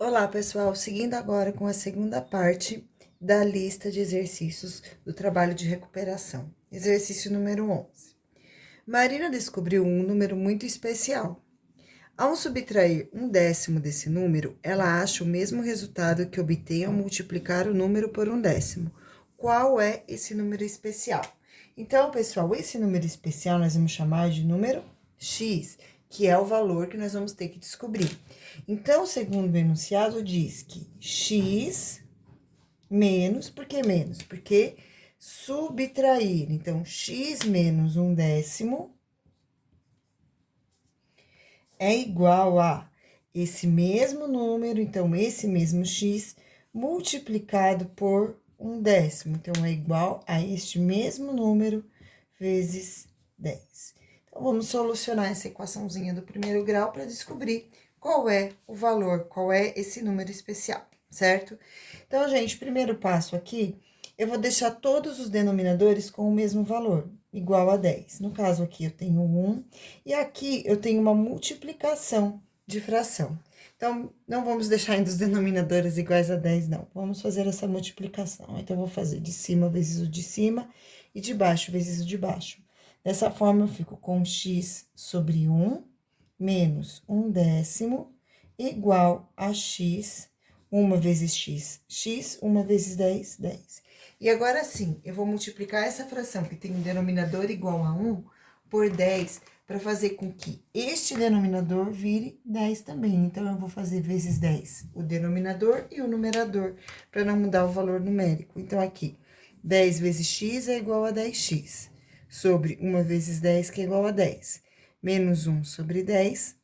Olá, pessoal. Seguindo agora com a segunda parte da lista de exercícios do trabalho de recuperação. Exercício número 11. Marina descobriu um número muito especial. Ao subtrair um décimo desse número, ela acha o mesmo resultado que obtém ao multiplicar o número por um décimo. Qual é esse número especial? Então, pessoal, esse número especial nós vamos chamar de número x, que é o valor que nós vamos ter que descobrir. Então, segundo o enunciado, diz que x menos, por que menos? Porque subtrair, então, x menos um décimo é igual a esse mesmo número, então, esse mesmo x multiplicado por um décimo. Então, é igual a este mesmo número vezes 10. Então, vamos solucionar essa equaçãozinha do primeiro grau para descobrir qual é o valor, qual é esse número especial, certo? Então, gente, primeiro passo aqui, eu vou deixar todos os denominadores com o mesmo valor, igual a 10. No caso aqui, eu tenho 1, e aqui eu tenho uma multiplicação de fração. Então, não vamos deixar ainda os denominadores iguais a 10, não. Vamos fazer essa multiplicação. Então, eu vou fazer de cima vezes o de cima e de baixo vezes o de baixo. Dessa forma, eu fico com x sobre 1 menos um décimo igual a x, 1 vezes x, x, 1 vezes 10, 10. E agora sim, eu vou multiplicar essa fração que tem um denominador igual a 1 por 10 para fazer com que este denominador vire 10 também. Então, eu vou fazer vezes 10 o denominador e o numerador, para não mudar o valor numérico. Então, aqui, 10 vezes x é igual a 10x, sobre 1 vezes 10, que é igual a 10, menos 1 sobre 10,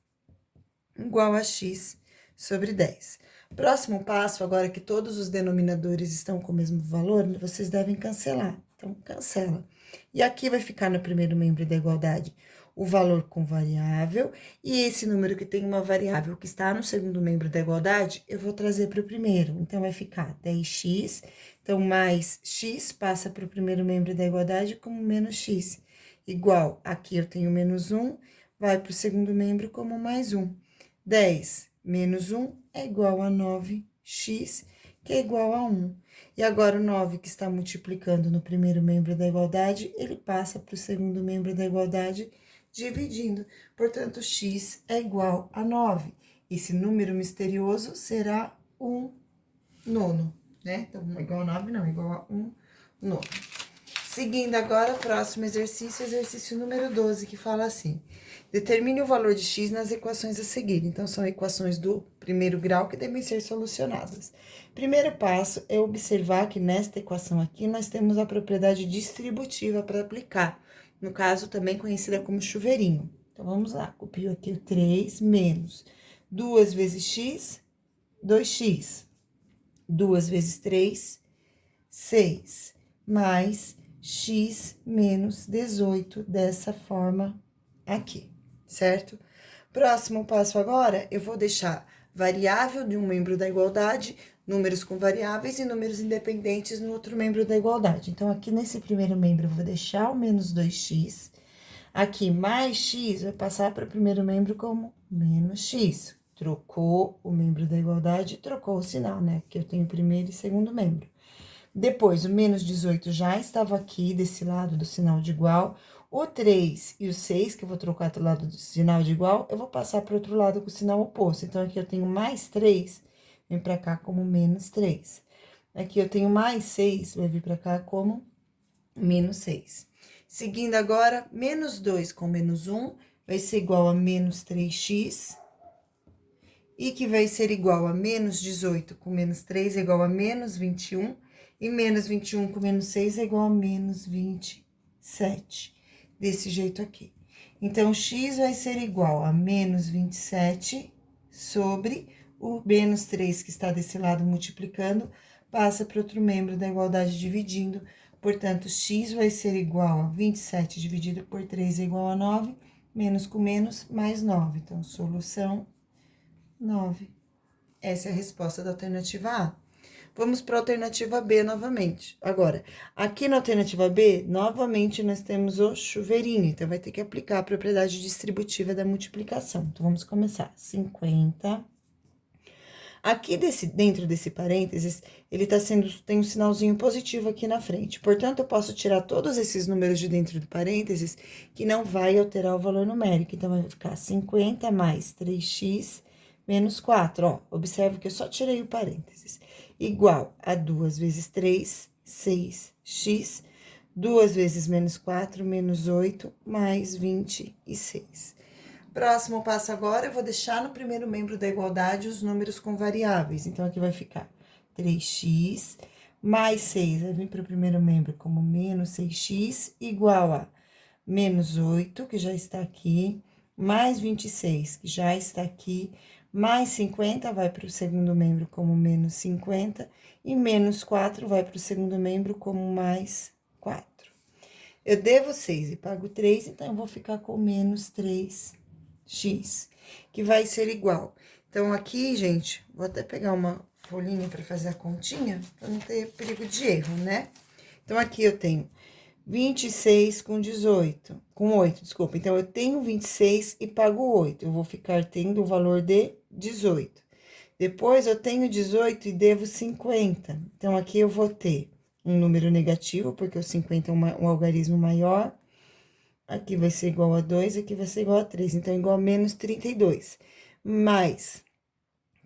igual a x sobre 10. Próximo passo, agora que todos os denominadores estão com o mesmo valor, vocês devem cancelar. Então, cancela. E aqui vai ficar no primeiro membro da igualdade o valor com variável, e esse número que tem uma variável que está no segundo membro da igualdade, eu vou trazer para o primeiro. Então, vai ficar 10x, então, mais x passa para o primeiro membro da igualdade como menos x. Igual, aqui eu tenho menos 1, vai para o segundo membro como mais 1. 10 menos 1 é igual a 9x, que é igual a 1. E agora, o 9 que está multiplicando no primeiro membro da igualdade, ele passa para o segundo membro da igualdade, dividindo. Portanto, x é igual a 9. Esse número misterioso será 1 nono, né? Então, igual a 9 não, igual a 1 nono. Seguindo agora, o próximo exercício, exercício número 12, que fala assim: determine o valor de x nas equações a seguir. Então, são equações do primeiro grau que devem ser solucionadas. Primeiro passo é observar que nesta equação aqui, nós temos a propriedade distributiva para aplicar. No caso, também conhecida como chuveirinho. Então, vamos lá. Copio aqui o 3 menos 2 vezes x, 2x. 2 vezes 3, 6. Mais x menos 18, dessa forma aqui, certo? Próximo passo agora, eu vou deixar variável de um membro da igualdade, números com variáveis e números independentes no outro membro da igualdade. Então, aqui nesse primeiro membro, eu vou deixar o menos 2x. Aqui, mais x vai passar para o primeiro membro como menos x. Trocou o membro da igualdade, trocou o sinal, né? Aqui eu tenho primeiro e segundo membro. Depois, o menos 18 já estava aqui, desse lado do sinal de igual. O 3 e o 6, que eu vou trocar do lado do sinal de igual, eu vou passar para o outro lado com o sinal oposto. Então, aqui eu tenho mais 3, vem para cá como menos 3. Aqui eu tenho mais 6, vai vir para cá como menos 6. Seguindo agora, menos 2 com menos 1 vai ser igual a menos 3x. E que vai ser igual a menos 18 com menos 3 é igual a menos 21. E menos 21 com menos 6 é igual a menos 27. Desse jeito aqui. Então, x vai ser igual a menos 27 sobre o menos 3 que está desse lado multiplicando, passa para outro membro da igualdade dividindo. Portanto, x vai ser igual a 27 dividido por 3 é igual a 9, menos com menos, mais 9. Então, solução 9. Essa é a resposta da alternativa A. Vamos para a alternativa B novamente. Agora, aqui na alternativa B, novamente nós temos o chuveirinho, então vai ter que aplicar a propriedade distributiva da multiplicação. Então, vamos começar. 50. Aqui dentro desse parênteses, ele tem um sinalzinho positivo aqui na frente. Portanto, eu posso tirar todos esses números de dentro do parênteses, que não vai alterar o valor numérico. Então, vai ficar 50 mais 3x menos 4. Ó, observe que eu só tirei o parênteses. Igual a 2 vezes 3, 6x. 2 vezes menos 4, menos 8, mais 26. Próximo passo agora, eu vou deixar no primeiro membro da igualdade os números com variáveis. Então, aqui vai ficar 3x mais 6, vai vir para o primeiro membro como menos 6x, igual a menos 8, que já está aqui, mais 26, que já está aqui, mais 50 vai para o segundo membro como menos 50, e menos 4 vai para o segundo membro como mais 4. Eu devo 6 e pago 3, então eu vou ficar com menos 3x, que vai ser igual. Então, aqui, gente, vou até pegar uma folhinha para fazer a continha, para não ter perigo de erro, né? Então, aqui eu tenho 26 com 18, com 8, desculpa. Então, eu tenho 26 e pago 8. Eu vou ficar tendo o valor de 18. Depois, eu tenho 18 e devo 50. Então, aqui eu vou ter um número negativo, porque o 50 é um algarismo maior. Aqui vai ser igual a 2, aqui vai ser igual a 3. Então, igual a menos 32. Mais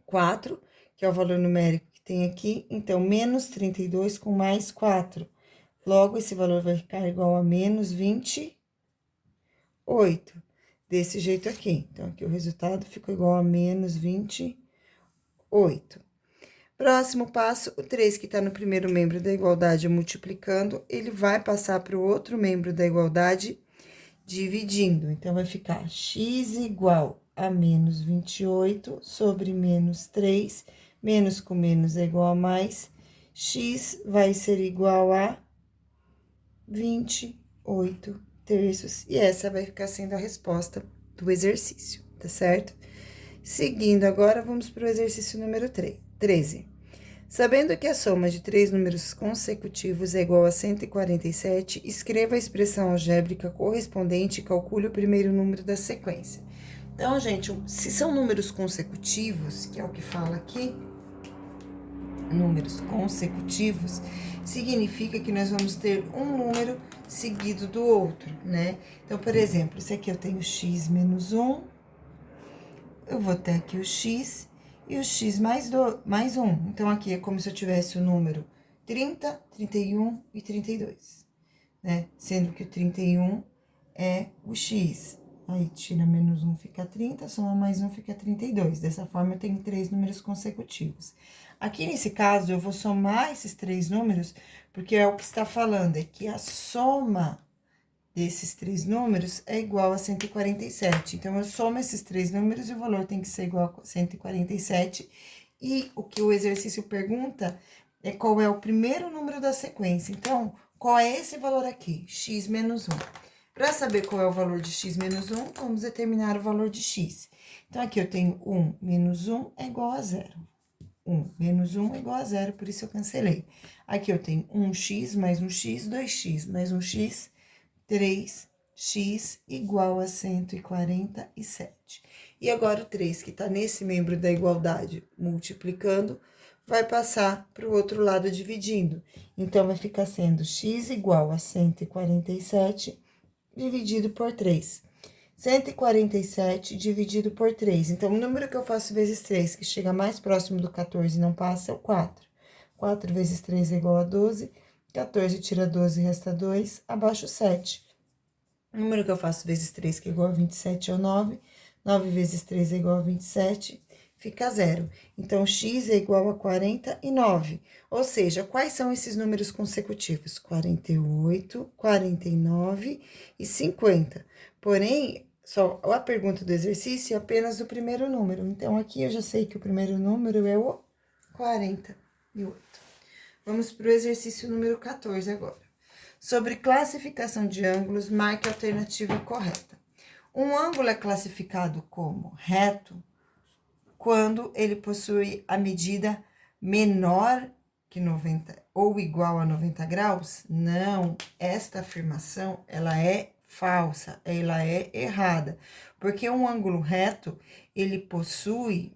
4, que é o valor numérico que tem aqui. Então, menos 32 com mais 4. Logo, esse valor vai ficar igual a menos 28. Desse jeito aqui. Então, aqui o resultado ficou igual a menos 28. Próximo passo, o 3 que está no primeiro membro da igualdade multiplicando, ele vai passar para o outro membro da igualdade dividindo. Então, vai ficar x igual a menos 28 sobre menos 3, menos com menos é igual a mais, x vai ser igual a 28 terços. E essa vai ficar sendo a resposta do exercício, tá certo? Seguindo agora, vamos para o exercício número 13. Sabendo que a soma de 3 números consecutivos é igual a 147, escreva a expressão algébrica correspondente e calcule o primeiro número da sequência. Então, gente, se são números consecutivos, que é o que fala aqui, números consecutivos, significa que nós vamos ter um número seguido do outro, né? Então, por exemplo, se aqui eu tenho x menos 1, eu vou ter aqui o x e o x mais 1. Então, aqui é como se eu tivesse o número 30, 31 e 32, né? Sendo que o 31 é o x. Aí, tira menos 1, fica 30, soma mais 1, fica 32. Dessa forma, eu tenho 3 números consecutivos. Aqui, nesse caso, eu vou somar esses 3 números, porque é o que está falando, é que a soma desses 3 números é igual a 147. Então, eu somo esses 3 números e o valor tem que ser igual a 147. E o que o exercício pergunta é qual é o primeiro número da sequência. Então, qual é esse valor aqui? X menos 1. Para saber qual é o valor de x menos 1, vamos determinar o valor de x. Então, aqui eu tenho 1 menos 1 é igual a 0. 1 menos 1 é igual a 0, por isso eu cancelei. Aqui eu tenho 1x mais 1x, 2x mais 1x, 3x igual a 147. E agora, o 3, que está nesse membro da igualdade multiplicando, vai passar para o outro lado dividindo. Então, vai ficar sendo x igual a 147 dividido por 3. 147 dividido por 3. Então, o número que eu faço vezes 3, que chega mais próximo do 14 e não passa, é o 4. 4 vezes 3 é igual a 12. 14 tira 12, resta 2, abaixo 7. O número que eu faço vezes 3, que é igual a 27, é o 9. 9 vezes 3 é igual a 27, fica 0. Então, x é igual a 49. Ou seja, quais são esses números consecutivos? 48, 49 e 50. Porém, só a pergunta do exercício é apenas do primeiro número. Então, aqui eu já sei que o primeiro número é o 48. Vamos para o exercício número 14 agora. Sobre classificação de ângulos, marque a alternativa correta. Um ângulo é classificado como reto quando ele possui a medida menor que 90 ou igual a 90 graus? Não, esta afirmação, ela é falsa, ela é errada, porque um ângulo reto, ele possui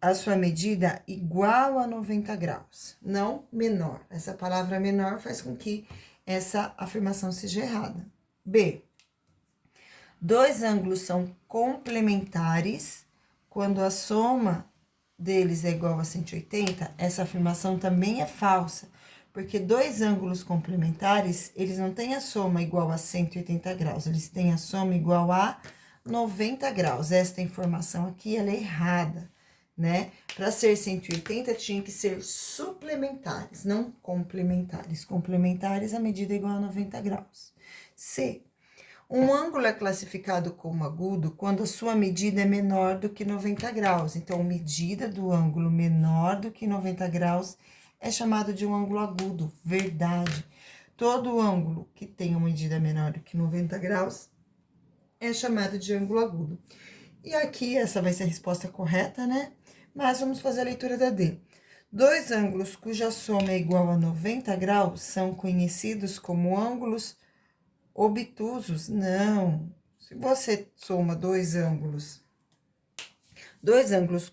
a sua medida igual a 90 graus, não menor. Essa palavra menor faz com que essa afirmação seja errada. B. Dois ângulos são complementares quando a soma deles é igual a 180. Essa afirmação também é falsa, porque dois ângulos complementares, eles não têm a soma igual a 180 graus, eles têm a soma igual a 90 graus. Esta informação aqui, ela é errada, né? Para ser 180, tinha que ser suplementares, não complementares. Complementares, a medida é igual a 90 graus. C. Um ângulo é classificado como agudo quando a sua medida é menor do que 90 graus. Então, medida do ângulo menor do que 90 graus é chamado de um ângulo agudo. Verdade. Todo ângulo que tem uma medida menor do que 90 graus é chamado de ângulo agudo. E aqui, essa vai ser a resposta correta, né? Mas vamos fazer a leitura da D. Dois ângulos cuja soma é igual a 90 graus são conhecidos como ângulos obtusos. Não. Se você soma dois ângulos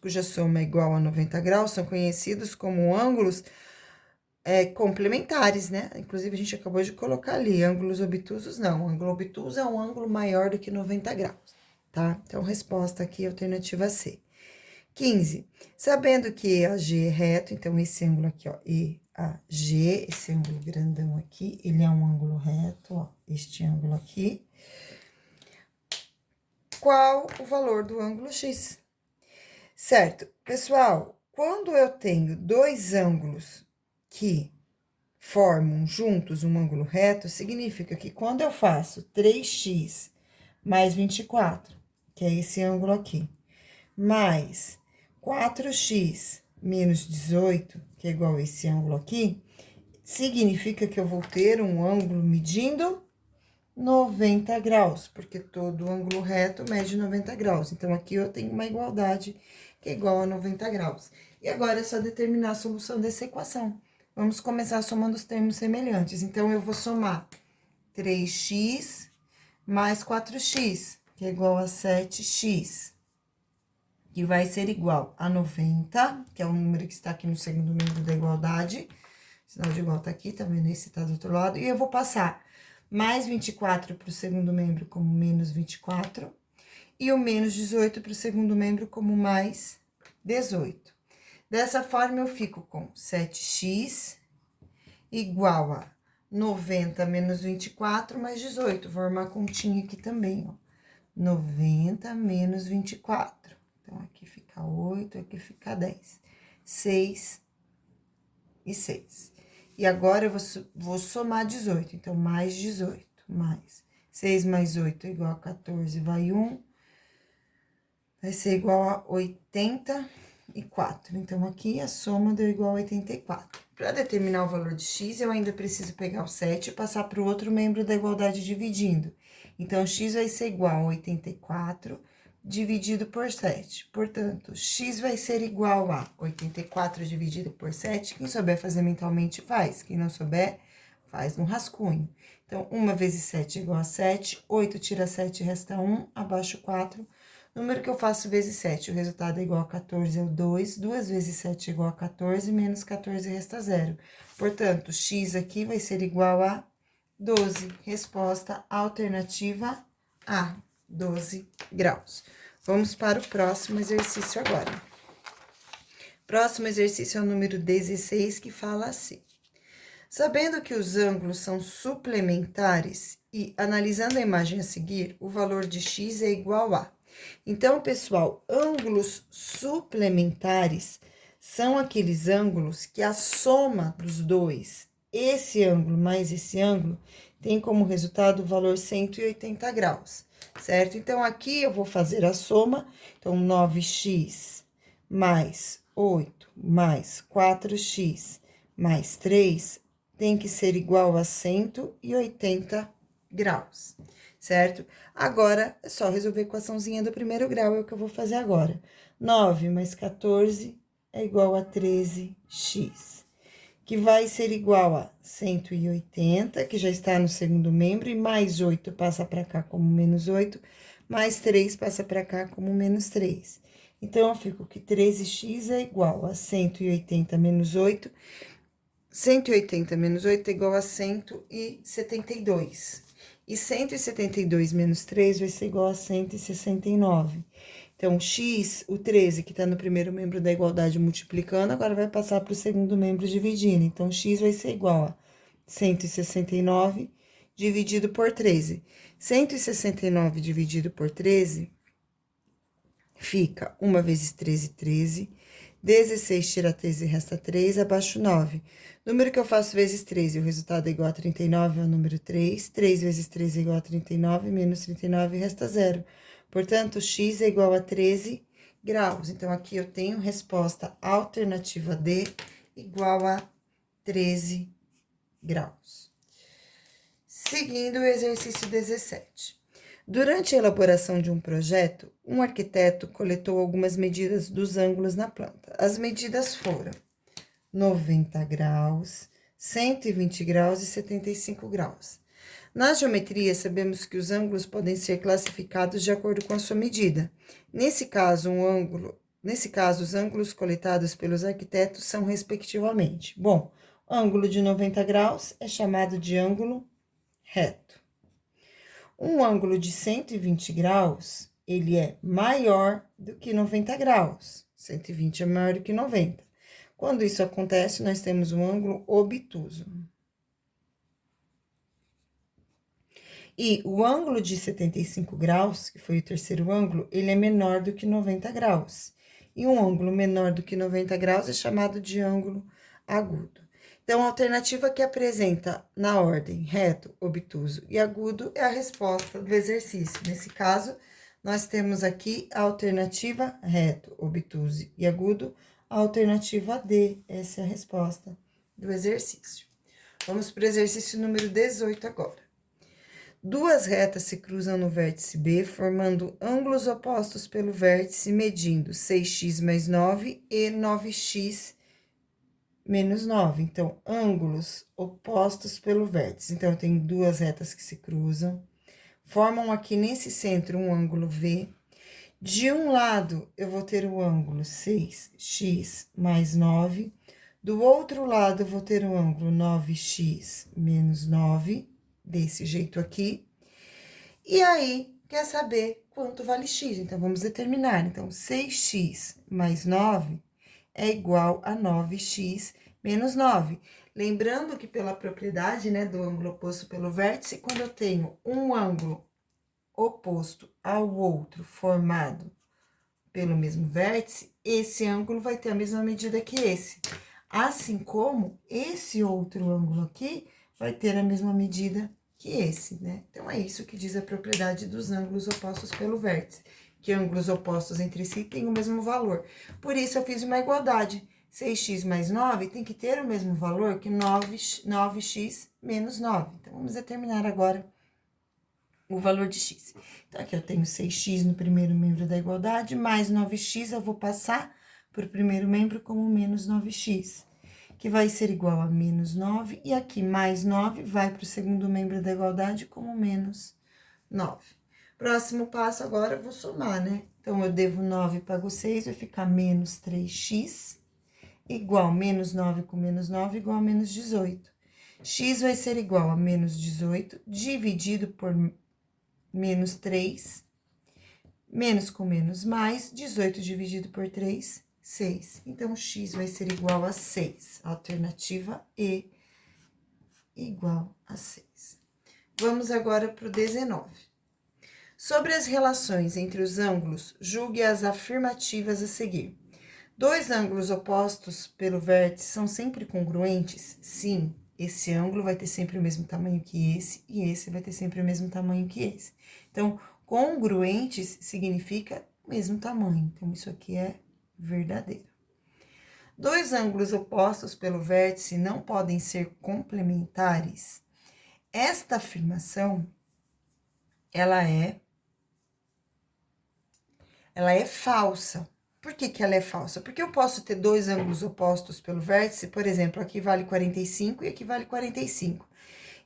cuja soma é igual a 90 graus são conhecidos como ângulos complementares, né? Inclusive, a gente acabou de colocar ali, ângulos obtusos, não. Ângulo obtuso é um ângulo maior do que 90 graus, tá? Então, resposta aqui, alternativa C. 15. Sabendo que EAG é reto, então, esse ângulo aqui, ó, EAG, esse ângulo grandão aqui, ele é um ângulo reto, ó, este ângulo aqui. Qual o valor do ângulo X? Certo, pessoal, quando eu tenho dois ângulos que formam juntos um ângulo reto, significa que quando eu faço 3x mais 24, que é esse ângulo aqui, mais 4x menos 18, que é igual a esse ângulo aqui, significa que eu vou ter um ângulo medindo 90 graus, porque todo ângulo reto mede 90 graus. Então, aqui eu tenho uma igualdade que é igual a 90 graus. E agora é só determinar a solução dessa equação. Vamos começar somando os termos semelhantes. Então, eu vou somar 3x mais 4x, que é igual a 7x, que vai ser igual a 90, que é o número que está aqui no segundo membro da igualdade. O sinal de igual tá aqui, tá vendo? Esse tá do outro lado. E eu vou passar mais 24 para o segundo membro como menos 24, e o menos 18 para o segundo membro como mais 18. Dessa forma, eu fico com 7x igual a 90 menos 24 mais 18. Vou arrumar a continha aqui também, ó. 90 menos 24. Então, aqui fica 8, aqui fica 10. 6 e 6. E agora, eu vou somar 18. Então, mais 18, mais 6 mais 8 é igual a 14, vai 1. Vai ser igual a 84. Então, aqui a soma deu igual a 84. Para determinar o valor de x, eu ainda preciso pegar o 7 e passar para o outro membro da igualdade dividindo. Então, x vai ser igual a 84 dividido por 7. Portanto, x vai ser igual a 84 dividido por 7. Quem souber fazer mentalmente, faz. Quem não souber, faz no rascunho. Então, 1 vezes 7 é igual a 7. 8 tira 7, resta 1. Abaixo 4. Número que eu faço vezes 7, o resultado é igual a 14, é o 2. 2 vezes 7 é igual a 14, menos 14 resta 0. Portanto, x aqui vai ser igual a 12. Resposta alternativa A, 12 graus. Vamos para o próximo exercício agora. Próximo exercício é o número 16, que fala assim. Sabendo que os ângulos são suplementares e analisando a imagem a seguir, o valor de x é igual a... Então, pessoal, ângulos suplementares são aqueles ângulos que a soma dos dois, esse ângulo mais esse ângulo, tem como resultado o valor 180 graus, certo? Então, aqui eu vou fazer a soma. Então, 9x mais 8 mais 4x mais 3 tem que ser igual a 180 graus, certo? Agora, é só resolver a equaçãozinha do primeiro grau, é o que eu vou fazer agora. 9 mais 14 é igual a 13x, que vai ser igual a 180, que já está no segundo membro, e mais 8 passa para cá como menos 8, mais 3 passa para cá como menos 3. Então, eu fico que 13x é igual a 180 menos 8. 180 menos 8 é igual a 172. E 172 menos 3 vai ser igual a 169. Então, x, o 13, que está no primeiro membro da igualdade multiplicando, agora vai passar para o segundo membro dividindo. Então, x vai ser igual a 169 dividido por 13. 169 dividido por 13 fica 1 vezes 13, 13. 16 tira 13 e resta 3, abaixo 9. Número que eu faço vezes 13, o resultado é igual a 39, é o número 3. 3 vezes 13 é igual a 39, menos 39 resta 0. Portanto, x é igual a 13 graus. Então, aqui eu tenho resposta alternativa D igual a 13 graus. Seguindo o exercício 17. Durante a elaboração de um projeto, um arquiteto coletou algumas medidas dos ângulos na planta. As medidas foram 90 graus, 120 graus e 75 graus. Na geometria, sabemos que os ângulos podem ser classificados de acordo com a sua medida. Nesse caso, os ângulos coletados pelos arquitetos são respectivamente. Bom, ângulo de 90 graus é chamado de ângulo reto. Um ângulo de 120 graus, ele é maior do que 90 graus. 120 é maior do que 90. Quando isso acontece, nós temos um ângulo obtuso. E o ângulo de 75 graus, que foi o terceiro ângulo, ele é menor do que 90 graus. E um ângulo menor do que 90 graus é chamado de ângulo agudo. Então, a alternativa que apresenta na ordem reto, obtuso e agudo é a resposta do exercício. Nesse caso, nós temos aqui a alternativa reto, obtuso e agudo, a alternativa D. Essa é a resposta do exercício. Vamos para o exercício número 18 agora. Duas retas se cruzam no vértice B, formando ângulos opostos pelo vértice, medindo 6x mais 9 e 9x menos 9. Então, ângulos opostos pelo vértice. Então, eu tenho duas retas que se cruzam, formam aqui nesse centro um ângulo V. De um lado, eu vou ter o ângulo 6x mais 9. Do outro lado, eu vou ter o ângulo 9x menos 9, desse jeito aqui. E aí, quer saber quanto vale x? Então, vamos determinar. Então, 6x mais 9 é igual a 9x menos 9. Lembrando que pela propriedade, né, do ângulo oposto pelo vértice, quando eu tenho um ângulo oposto ao outro formado pelo mesmo vértice, esse ângulo vai ter a mesma medida que esse. Assim como esse outro ângulo aqui vai ter a mesma medida que esse, né? Então, é isso que diz a propriedade dos ângulos opostos pelo vértice, que ângulos opostos entre si têm o mesmo valor. Por isso, eu fiz uma igualdade. 6x mais 9 tem que ter o mesmo valor que 9x menos 9. Então, vamos determinar agora o valor de x. Então, aqui eu tenho 6x no primeiro membro da igualdade, mais 9x eu vou passar para o primeiro membro como menos 9x, que vai ser igual a menos 9, e aqui mais 9 vai para o segundo membro da igualdade como menos 9. Próximo passo agora, eu vou somar, né? Então, eu devo 9, pago 6, vai ficar menos 3x, igual menos 9 com menos 9, igual a menos 18. X vai ser igual a menos 18, dividido por menos 3, menos com menos mais, 18 dividido por 3, 6. Então, x vai ser igual a 6. Alternativa E, igual a 6. Vamos agora para o 19. Sobre as relações entre os ângulos, julgue as afirmativas a seguir. Dois ângulos opostos pelo vértice são sempre congruentes? Sim. Esse ângulo vai ter sempre o mesmo tamanho que esse, e esse vai ter sempre o mesmo tamanho que esse. Então, congruentes significa o mesmo tamanho. Então, isso aqui é verdadeiro. Dois ângulos opostos pelo vértice não podem ser complementares. Esta afirmação, ela é falsa. Por que que ela é falsa? Porque eu posso ter dois ângulos opostos pelo vértice, por exemplo, aqui vale 45 e aqui vale 45.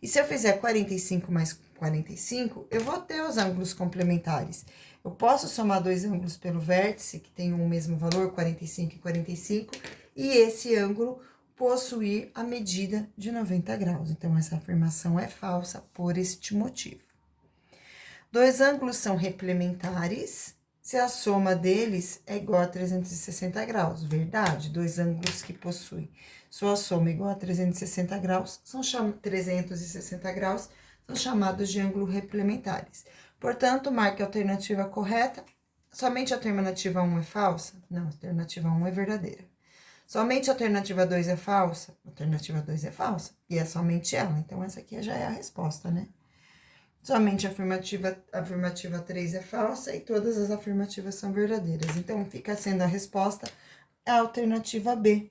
E se eu fizer 45 mais 45, eu vou ter os ângulos complementares. Eu posso somar dois ângulos pelo vértice, que tem o mesmo valor, 45 e 45, e esse ângulo possuir a medida de 90 graus. Então, essa afirmação é falsa por este motivo. Dois ângulos são replementares se a soma deles é igual a 360 graus. Verdade, dois ângulos que possuem sua soma igual a 360 graus são chamados de ângulo replementares. Portanto, marque a alternativa correta. Somente a alternativa 1 é falsa? Não, a alternativa 1 é verdadeira. Somente a alternativa 2 é falsa? A alternativa 2 é falsa. E é somente ela. Então, essa aqui já é a resposta, né? Somente a afirmativa 3 é falsa e todas as afirmativas são verdadeiras. Então, fica sendo a resposta a alternativa B.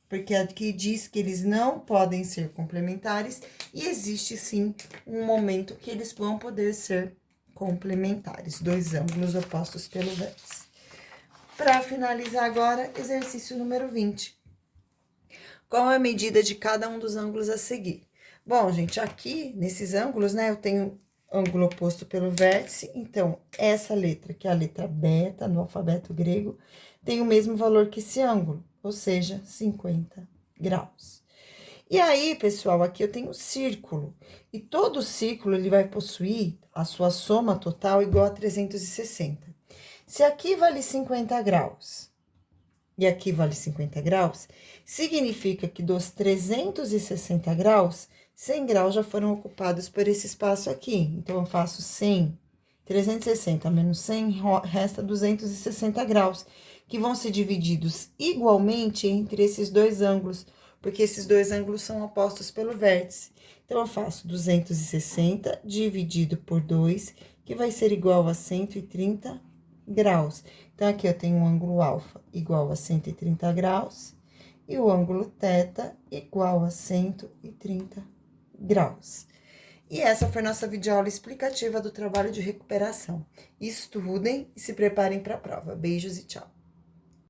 Porque aqui diz que eles não podem ser complementares e existe, sim, um momento que eles vão poder ser complementares. Dois ângulos opostos pelo vértice. Para finalizar agora, exercício número 20. Qual é a medida de cada um dos ângulos a seguir? Bom, gente, aqui, nesses ângulos, né, eu tenho ângulo oposto pelo vértice, então, essa letra, que é a letra beta no alfabeto grego, tem o mesmo valor que esse ângulo, ou seja, 50 graus. E aí, pessoal, aqui eu tenho um círculo, e todo círculo, ele vai possuir a sua soma total igual a 360. Se aqui vale 50 graus, e aqui vale 50 graus, significa que dos 360 graus, 100 graus já foram ocupados por esse espaço aqui. Então, eu faço 100, 360 menos 100, resta 260 graus, que vão ser divididos igualmente entre esses dois ângulos, porque esses dois ângulos são opostos pelo vértice. Então, eu faço 260 dividido por 2, que vai ser igual a 130 graus. Então, aqui eu tenho um ângulo alfa igual a 130 graus e o ângulo θ igual a 130 graus. E essa foi nossa videoaula explicativa do trabalho de recuperação. Estudem e se preparem para a prova. Beijos e tchau!